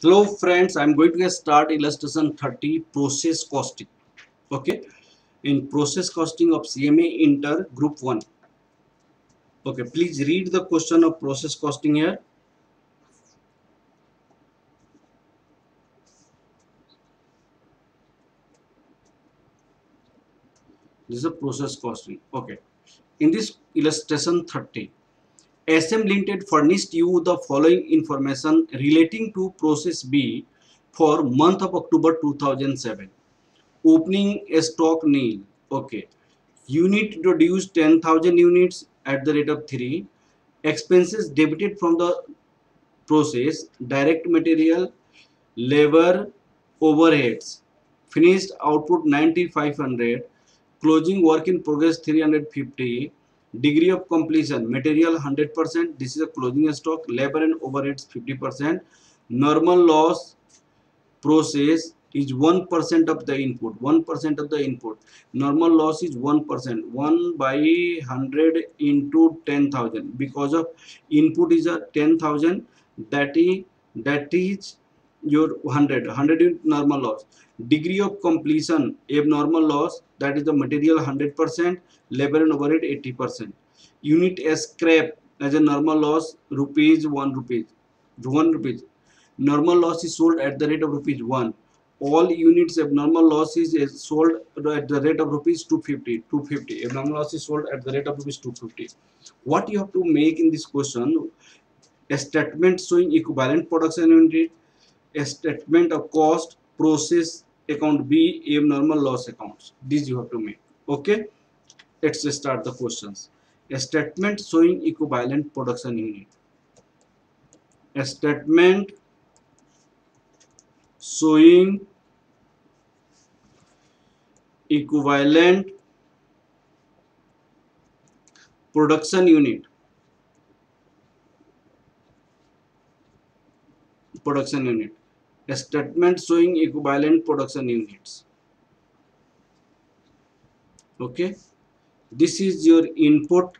Hello friends, I'm going to start illustration 30 process costing. Okay, in process costing of CMA Inter Group 1. Okay, please read the question of process costing here. This is a process costing. Okay, in this illustration 30, SM Limited furnished you the following information relating to process B for month of October 2007. Opening stock nil. Okay, unit introduced 10,000 units at the rate of 3. Expenses debited from the process: direct material, labor, overheads. Finished output 9,500. Closing work in progress 350. Degree of completion: material 100%. This is a closing stock. Labor and overheads 50%. Normal loss process is 1% of the input. 1% of the input. Normal loss is 1%. 1 by 100 into 10,000. Because of input is a 10,000, that is your 100. 100 is normal loss. Degree of completion, abnormal loss, that is the material 100%, labor and overhead 80%. Unit scrap as a normal loss, rupees 1 rupees. 1 rupees. Normal loss is sold at the rate of rupees 1. All units abnormal loss is sold at the rate of rupees 250. 250. Abnormal loss is sold at the rate of rupees 250. What you have to make in this question: a statement showing equivalent production unit, a statement of cost, process account B, abnormal loss accounts. This you have to make. Okay, let's start the questions. A statement showing equivalent production unit. A statement showing equivalent production unit. Production unit. A statement showing equivalent production units. Okay, this is your input.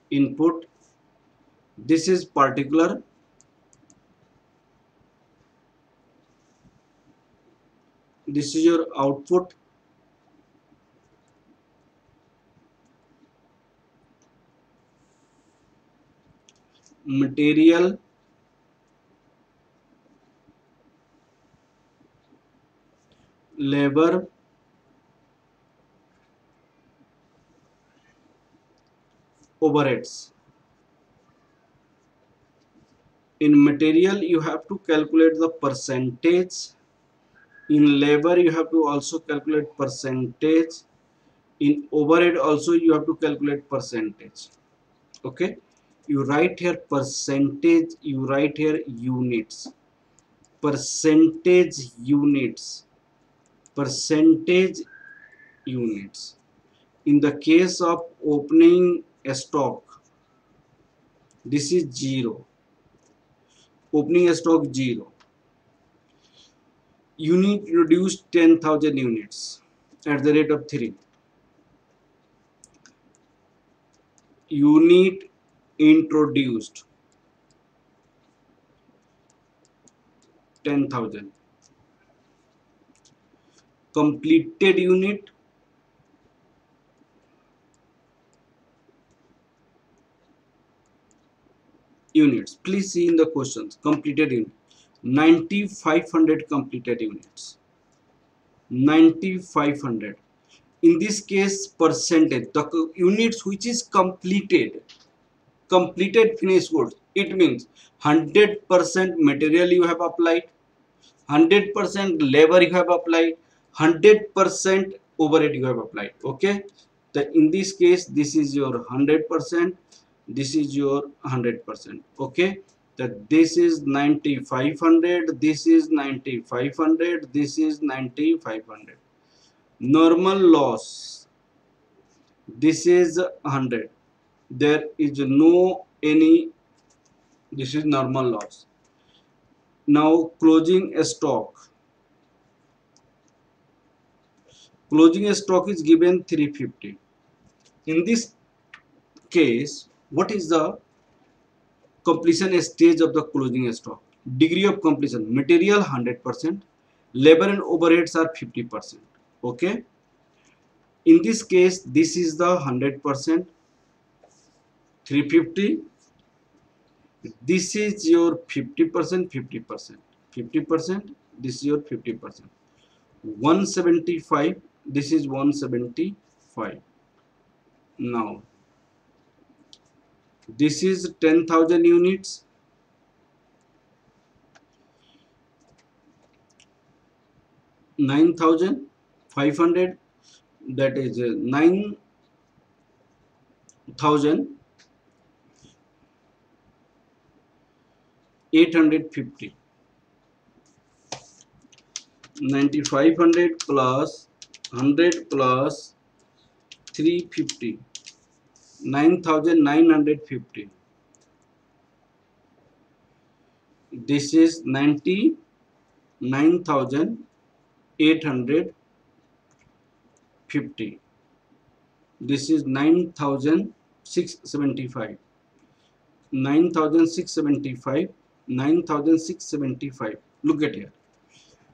Input. This is particular. This is your output. Material, labor, overheads. In material you have to calculate the percentage. In labor you have to also calculate percentage. In overhead also you have to calculate percentage. Okay, you write here percentage, you write here units. Percentage units. Percentage units. In the case of opening stock, this is 0. Opening stock 0. Unit reduced 10,000 units at the rate of 3. Unit introduced 10,000. Completed unit units. Please see in the questions. Completed unit 9,500 completed units. 9,500. In this case, percentage, the units which is completed finished goods, it means 100% material you have applied, 100% labor you have applied, 100% overhead you have applied. Okay, in this case this is your 100%, this is your 100%. Okay, that this is 9,500, this is 9,500, this is 9,500. Normal loss, this is 100. There is no any, this is normal loss. Now closing stock. Closing stock is given 350. In this case, What is the completion stage of the closing stock? Degree of completion: material 100%, labor and overheads are 50%. Okay, in this case this is the 100%, 350. This is your 50%, 50%, 50%. This is your 50%. 175. This is 175. Now this is 10,000 units. 9,500. That is 9,850. 9,500 plus 100 plus 350. 9,950. This is 99,850. This is 9,675. 9,675. 9,675. Look at here.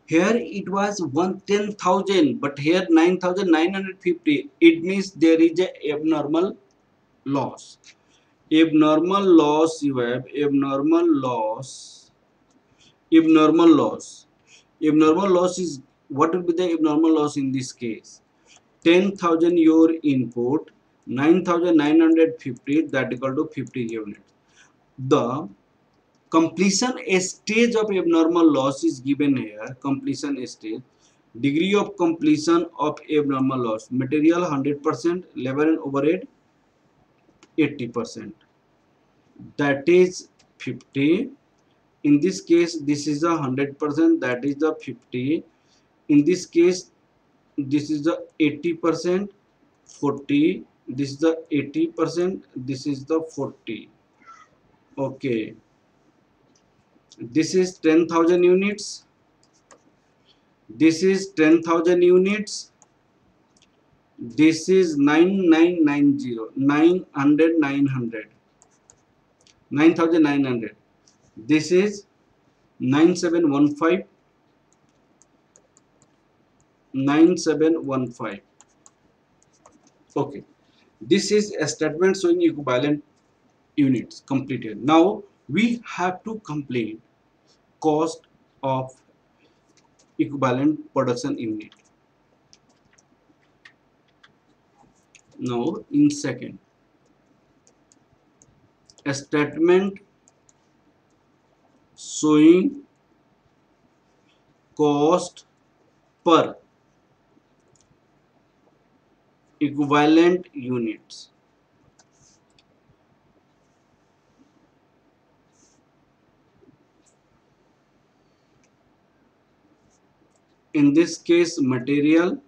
Here it was 10,000, but here 9,950. It means there is a abnormal loss. Abnormal loss, you have abnormal loss. Abnormal loss. Abnormal loss is, what will be the abnormal loss in this case? 10,000 your input, 9,950, that equal to 50 units. The completion stage of abnormal loss is given here. Completion stage. Degree of completion of abnormal loss: material 100%, labor and overhead 80%. That is 50. In this case this is a 100%, that is the 50. In this case this is the 80%, 40. This is the 80%, this is the 40. Okay, this is 10,000 units. This is 10,000 units. This is 9990, 900, 900, 9,900. This is 9715, 9715. Okay, this is a statement showing equivalent units completed. Now we have to complete cost of equivalent production unit. Now in second, a statement showing cost per equivalent units. In this case, material,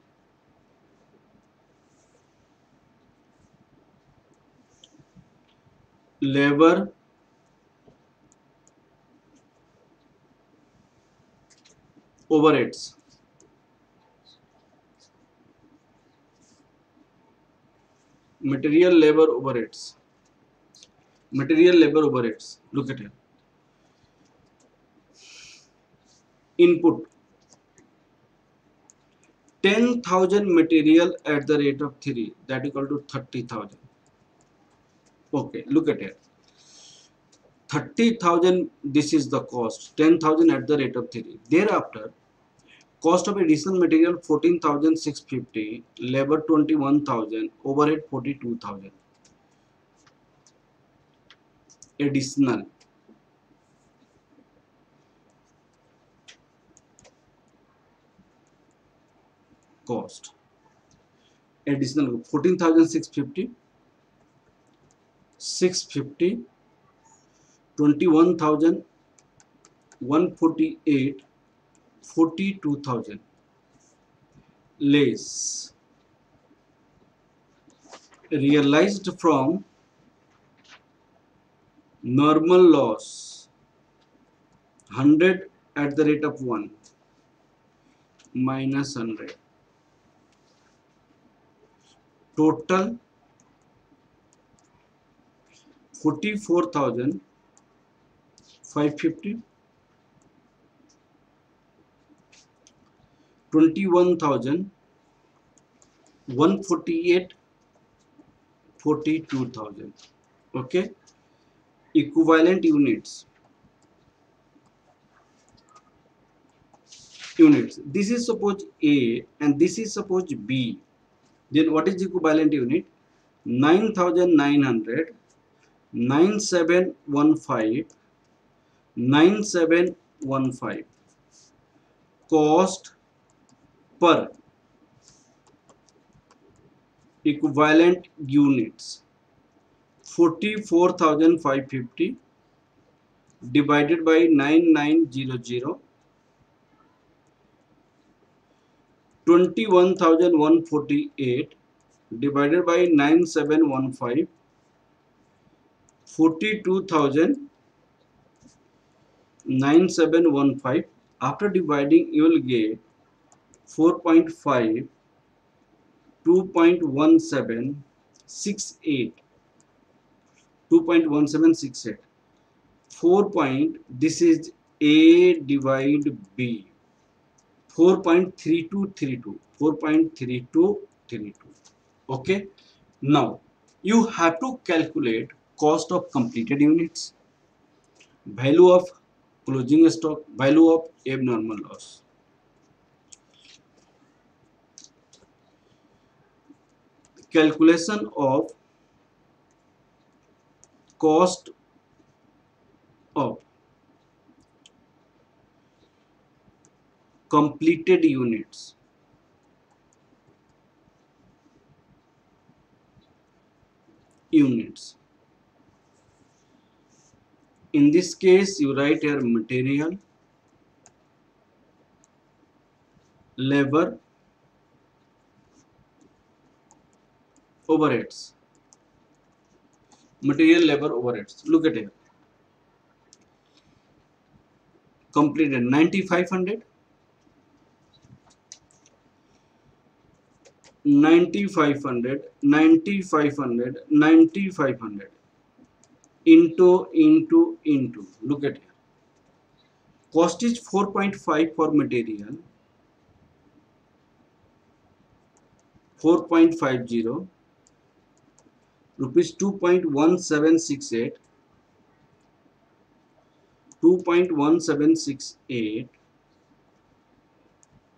labor, overheads. Material, labor, overheads. Material, labor, overheads. Look at it. Input 10,000 material at the rate of 3, that equal to 30,000. Okay, look at it. 30,000, this is the cost. 10,000 at the rate of 3. Thereafter, cost of additional material 14,650, labor 21,000, overhead 42,000. Additional. Cost. Additional 14,650, 650, 21,000, 148, 42,000. Less realized from normal loss 100 at the rate of 1 minus 100. Total 44,550, 21,148, 42,000. Okay, equivalent units. This is suppose A and this is suppose B. Then what is the equivalent unit? 9,900, 9715, 9715. Cost per equivalent units 44,550 divided by 9900, 21,148 divided by 9715, 42,9715. After dividing you will get 4.5, 2.1768, 2.1768. 4 point, this is A divide B, 4.3232, 4.3232. Okay, now you have to calculate cost of completed units, value of closing stock, value of abnormal loss. Calculation of cost of completed units. In this case, you write here material, labor, overheads. Material, labor, overheads. Look at here. Completed 9,500, 9,500, 9,500, 9,500 into. Look at here. Cost is 4.5 for material, 4.50 rupees, 2.1768, 2.1768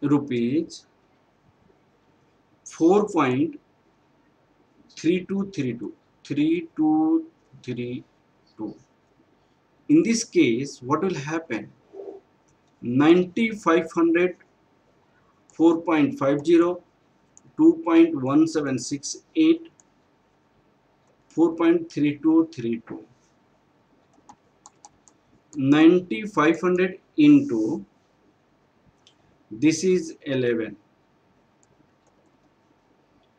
rupees, 4.3232, 3232. In this case, what will happen? 9,500, 4.50, 2.1768, 4.3232. 9,500 into, this is 11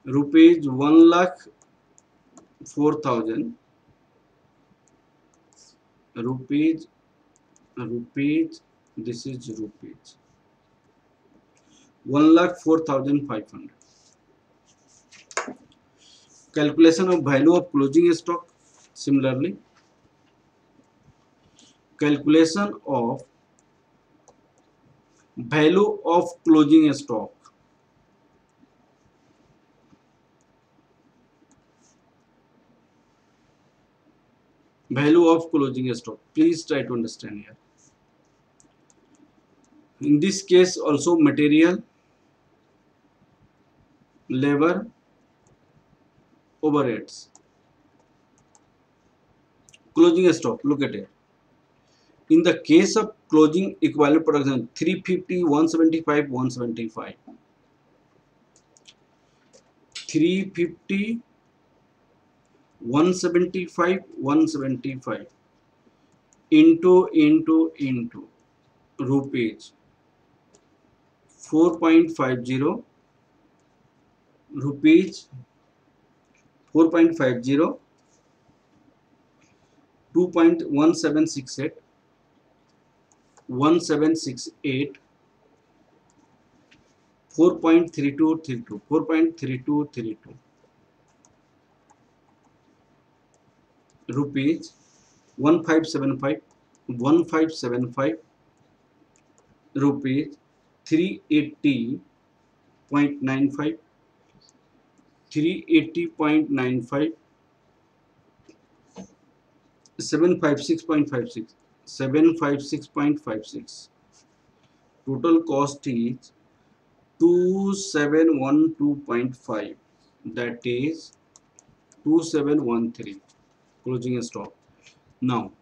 rupees, 1,04,000 rupees, this is rupees, 1,04,500. Calculation of value of closing stock. Similarly, calculation of value of closing stock. Value of closing stock. Please try to understand here. In this case, also material, labor, overheads. Closing stock. Look at it. In the case of closing equivalent production, 350, 175, 175. 350, 175, 175 into rupees, 4.50 rupees, 4.50, 2.1768, 1768, 4.3232, 4.3232 rupees 1575, 1575, rupees 380.95, 380.95, 756.56, 756.56. Total cost is 2712.5, that is 2713. Closing stock. Now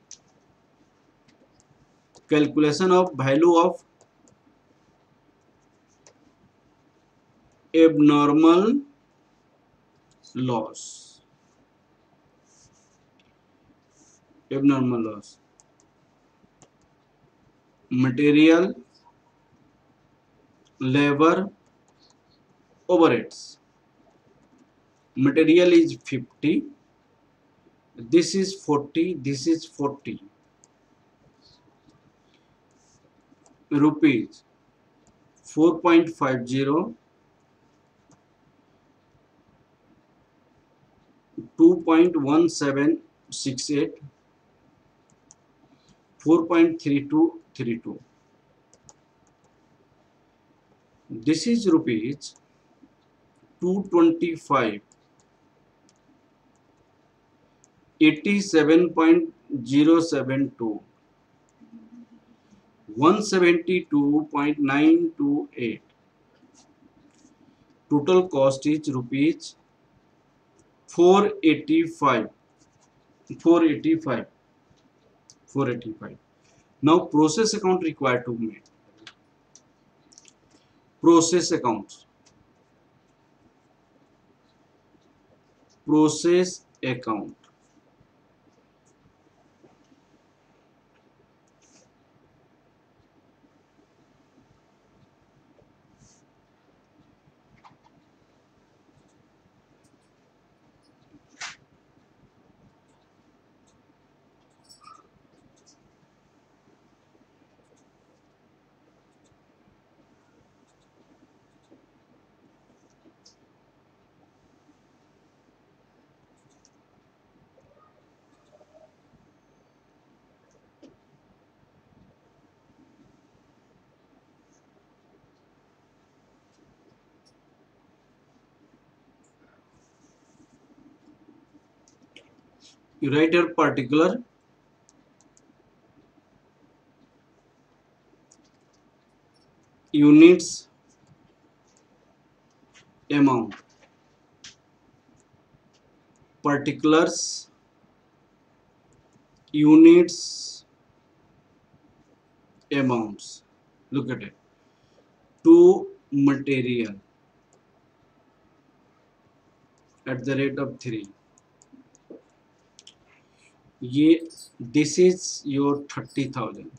calculation of value of abnormal loss. Abnormal loss. Material, labor, overheads. Material is 50. This is 40. This is 40. Rupees 4.50, 2.1768, 4.3232. This is rupees 225, 87.072, 172.928. Total cost is rupees 485, 485, 485. Now process account required to make. Process accounts. Process account. You write your particular units amount, particulars units amounts. Look at it. To material at the rate of 3. This is your 30,000.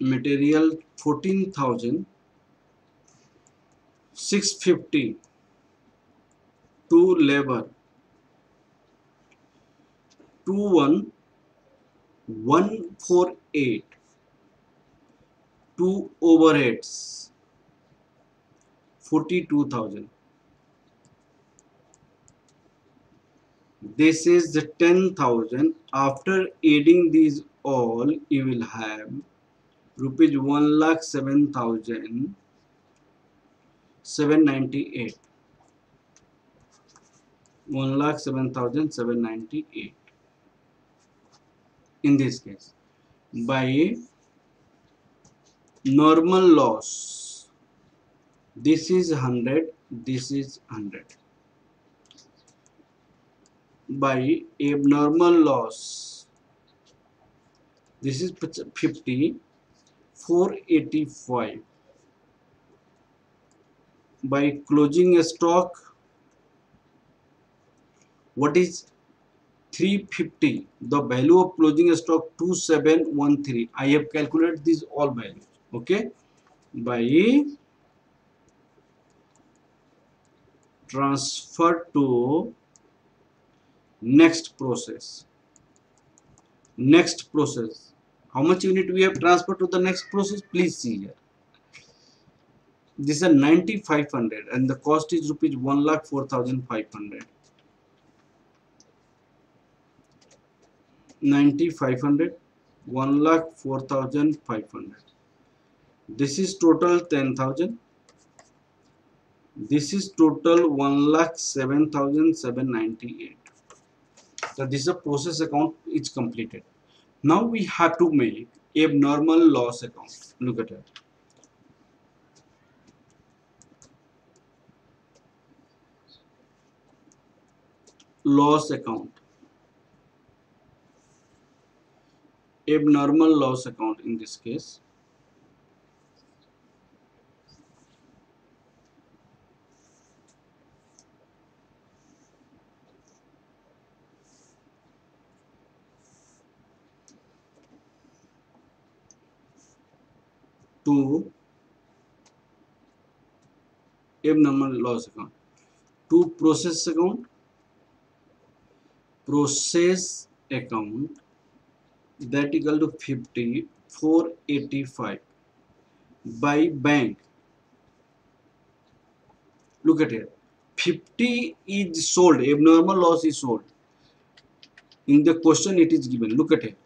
Material 14,000. 650 to labor 21,148 to overheads 42,000. This is the 10,000. After adding these all, you will have rupees 1,07,798. 1,07,798. In this case, by normal loss, this is 100, this is 100. By abnormal loss, this is 50, 485. By closing stock, what is 350? The value of closing stock 2713. I have calculated these all values. Okay. By transfer to next process. Next process. How much unit we have transferred to the next process? Please see here. This is a 9500 and the cost is rupees 1,04,500. 9500, 1,04,500. This is total 10,000. This is total 1,07,798. So this is a process account is completed. Now we have to make abnormal loss account. Look at it. Loss account. Abnormal loss account in this case. To abnormal loss account. To process account. Process account that equal to 50,485 by bank. Look at here. 50 is sold. Abnormal loss is sold. In the question it is given. Look at it.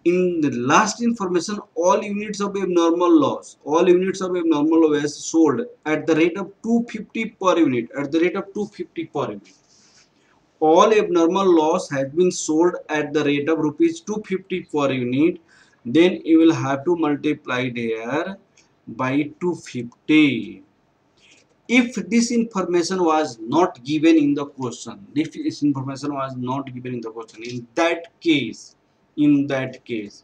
In the last information, all units of abnormal loss sold at the rate of 250 per unit. At the rate of 250 per unit. All abnormal loss has been sold at the rate of rupees 250 per unit. Then you will have to multiply it here by 250. If this information was not given in the question, in that case,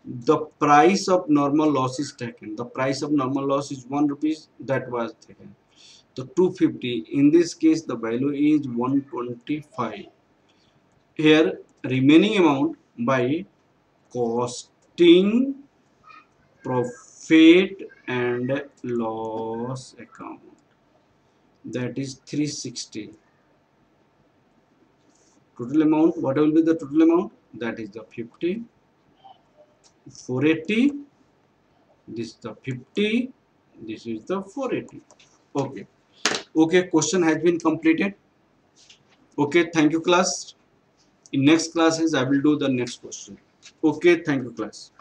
the price of normal loss is taken. The price of normal loss is 1 rupees, that was taken. The 250, in this case the value is 125. Here remaining amount by costing, profit and loss account, that is 360. Total amount, what will be the total amount? That is the 50, 480, this is the 50, this is the 480. Okay, question has been completed. Okay, thank you class. In next classes I will do the next question. Okay, thank you class.